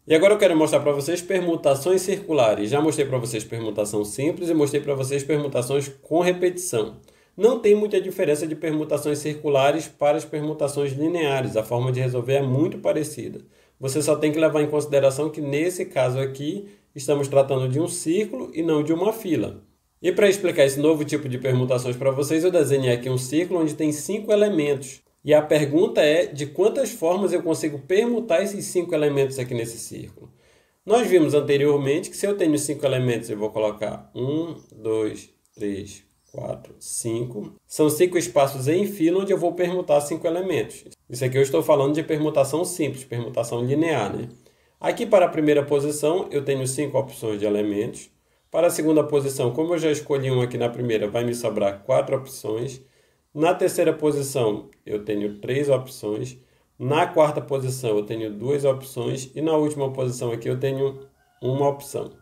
E agora eu quero mostrar para vocês permutações circulares. Já mostrei para vocês permutação simples e mostrei para vocês permutações com repetição. Não tem muita diferença de permutações circulares para as permutações lineares. A forma de resolver é muito parecida. Você só tem que levar em consideração que nesse caso aqui estamos tratando de um círculo e não de uma fila. E para explicar esse novo tipo de permutações para vocês, eu desenhei aqui um círculo onde tem 5 elementos. E a pergunta é de quantas formas eu consigo permutar esses 5 elementos aqui nesse círculo. Nós vimos anteriormente que se eu tenho 5 elementos, eu vou colocar 1, 2, 3, 4, 5. São 5 espaços em fila onde eu vou permutar 5 elementos. Isso aqui eu estou falando de permutação simples, permutação linear, né? Aqui para a primeira posição, eu tenho 5 opções de elementos. Para a segunda posição, como eu já escolhi um aqui na primeira, vai me sobrar 4 opções. Na terceira posição, eu tenho 3 opções. Na quarta posição, eu tenho 2 opções. E na última posição aqui, eu tenho uma opção.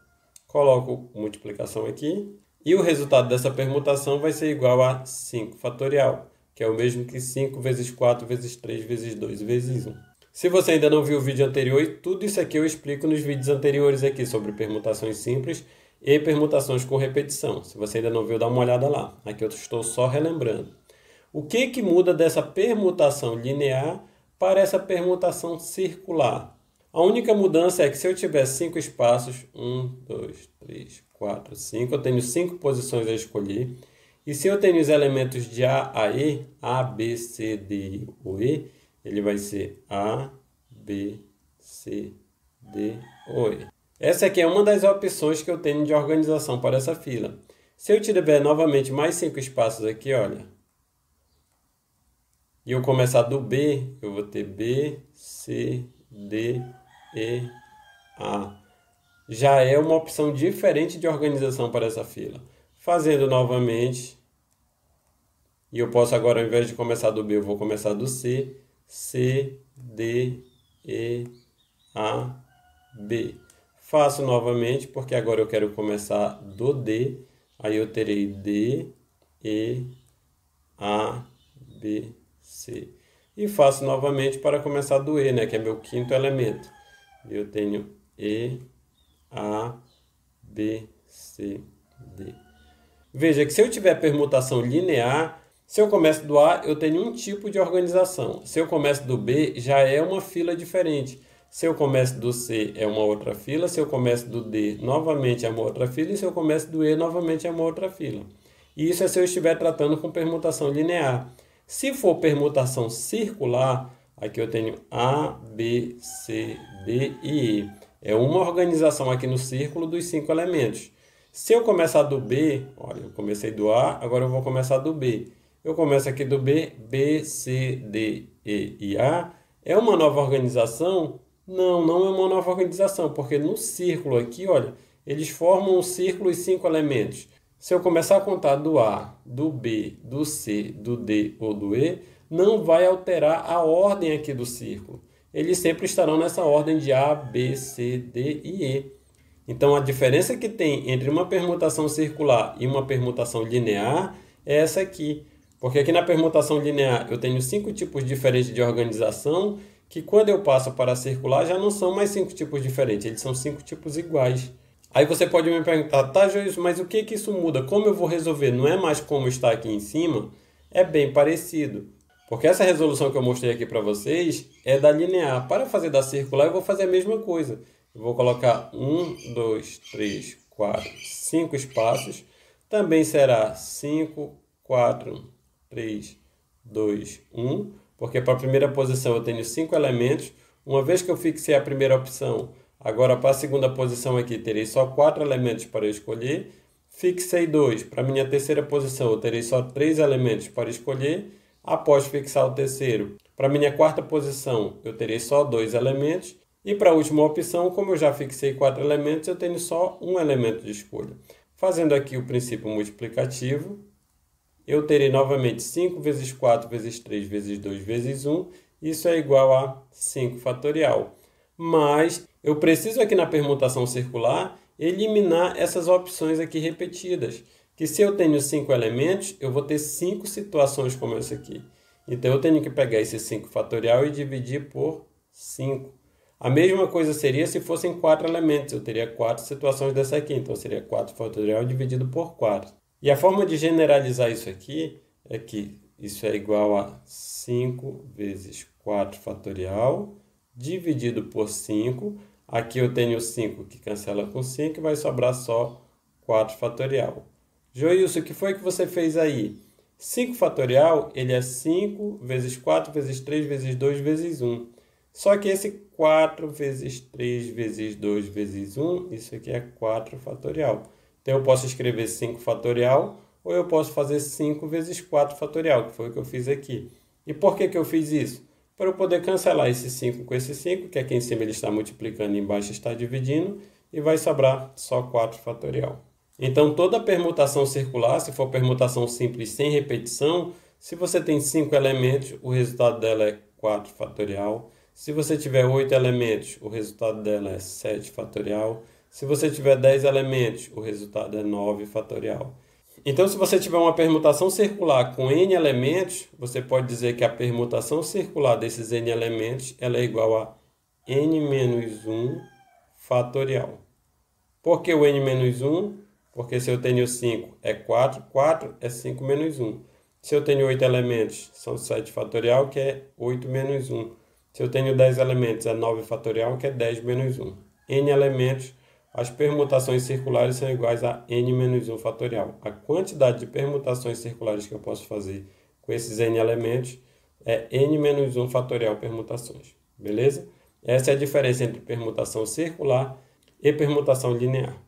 Coloco multiplicação aqui. E o resultado dessa permutação vai ser igual a 5 fatorial, que é o mesmo que 5 vezes 4 vezes 3 vezes 2 vezes 1. Se você ainda não viu o vídeo anterior, tudo isso aqui eu explico nos vídeos anteriores aqui sobre permutações simples e permutações com repetição. Se você ainda não viu, dá uma olhada lá. Aqui eu estou só relembrando. O que muda dessa permutação linear para essa permutação circular? A única mudança é que se eu tiver 5 espaços, 1, 2, 3, 4, 5, eu tenho 5 posições a escolher. E se eu tenho os elementos de A a E, A, B, C, D ou E, ele vai ser A, B, C, D ou E. Essa aqui é uma das opções que eu tenho de organização para essa fila. Se eu tiver novamente mais 5 espaços aqui, olha, e eu começar do B, eu vou ter B, C, D, E, A. Já é uma opção diferente de organização para essa fila. Fazendo novamente, e eu posso agora, ao invés de começar do B, eu vou começar do C, C, D, E, A, B. Faço novamente, porque agora eu quero começar do D, aí eu terei D, E, A, B, C. E faço novamente para começar do E, né, que é meu quinto elemento. Eu tenho E, A, B, C, D. Veja que se eu tiver permutação linear, se eu começo do A, eu tenho um tipo de organização. Se eu começo do B, já é uma fila diferente. Se eu começo do C, é uma outra fila. Se eu começo do D, novamente é uma outra fila. E se eu começo do E, novamente é uma outra fila. E isso é se eu estiver tratando com permutação linear. Se for permutação circular, aqui eu tenho A, B, C, D e E. É uma organização aqui no círculo dos 5 elementos. Se eu começar do B, olha, eu comecei do A, agora eu vou começar do B. Eu começo aqui do B, B, C, D, E e A. É uma nova organização? Não, não é uma nova organização, porque no círculo aqui, olha, eles formam um círculo e 5 elementos. Se eu começar a contar do A, do B, do C, do D ou do E, não vai alterar a ordem aqui do círculo. Eles sempre estarão nessa ordem de A, B, C, D e E. Então, a diferença que tem entre uma permutação circular e uma permutação linear é essa aqui. Porque aqui na permutação linear eu tenho 5 tipos diferentes de organização, que quando eu passo para a circular já não são mais 5 tipos diferentes, eles são 5 tipos iguais. Aí você pode me perguntar, tá, Joilson, mas o que isso muda? Como eu vou resolver? Não é mais como está aqui em cima? É bem parecido. Porque essa resolução que eu mostrei aqui para vocês é da linear. Para fazer da circular, eu vou fazer a mesma coisa. Eu vou colocar 1, 2, 3, 4, 5 espaços. Também será 5, 4, 3, 2, 1. Porque para a primeira posição eu tenho 5 elementos. Uma vez que eu fixei a primeira opção, agora para a segunda posição aqui terei só 4 elementos para eu escolher. Fixei 2. Para a minha terceira posição eu terei só 3 elementos para escolher. Após fixar o terceiro, para a minha quarta posição eu terei só 2 elementos. E para a última opção, como eu já fixei 4 elementos, eu tenho só um elemento de escolha. Fazendo aqui o princípio multiplicativo, eu terei novamente 5 vezes 4 vezes 3 vezes 2 vezes 1. Isso é igual a 5 fatorial. Mas eu preciso aqui na permutação circular eliminar essas opções aqui repetidas. Que se eu tenho 5 elementos, eu vou ter 5 situações como essa aqui. Então eu tenho que pegar esse 5 fatorial e dividir por 5. A mesma coisa seria se fossem 4 elementos. Eu teria 4 situações dessa aqui. Então, seria 4 fatorial dividido por 4. E a forma de generalizar isso aqui é que isso é igual a 5 vezes 4 fatorial dividido por 5. Aqui eu tenho 5 que cancela com 5 e vai sobrar só 4 fatorial. Joilson, o que foi que você fez aí? 5 fatorial, ele é 5 vezes 4 vezes 3 vezes 2 vezes 1. Só que esse 4 vezes 3 vezes 2 vezes 1, isso aqui é 4 fatorial. Então eu posso escrever 5 fatorial ou eu posso fazer 5 vezes 4 fatorial, que foi o que eu fiz aqui. E por que eu fiz isso? Para eu poder cancelar esse 5 com esse 5, que aqui em cima ele está multiplicando e embaixo está dividindo, e vai sobrar só 4 fatorial. Então, toda permutação circular, se for permutação simples sem repetição, se você tem 5 elementos, o resultado dela é 4 fatorial. Se você tiver 8 elementos, o resultado dela é 7 fatorial. Se você tiver 10 elementos, o resultado é 9 fatorial. Então, se você tiver uma permutação circular com n elementos, você pode dizer que a permutação circular desses n elementos ela é igual a n-1 fatorial. Por que o n-1? Porque se eu tenho 5 é 4, 4 é 5 menos 1. Se eu tenho 8 elementos, são 7 fatorial, que é 8 menos 1. Se eu tenho 10 elementos, é 9 fatorial, que é 10 menos 1. N elementos, as permutações circulares são iguais a n menos 1 fatorial. A quantidade de permutações circulares que eu posso fazer com esses n elementos é n menos 1 fatorial permutações. Beleza? Essa é a diferença entre permutação circular e permutação linear.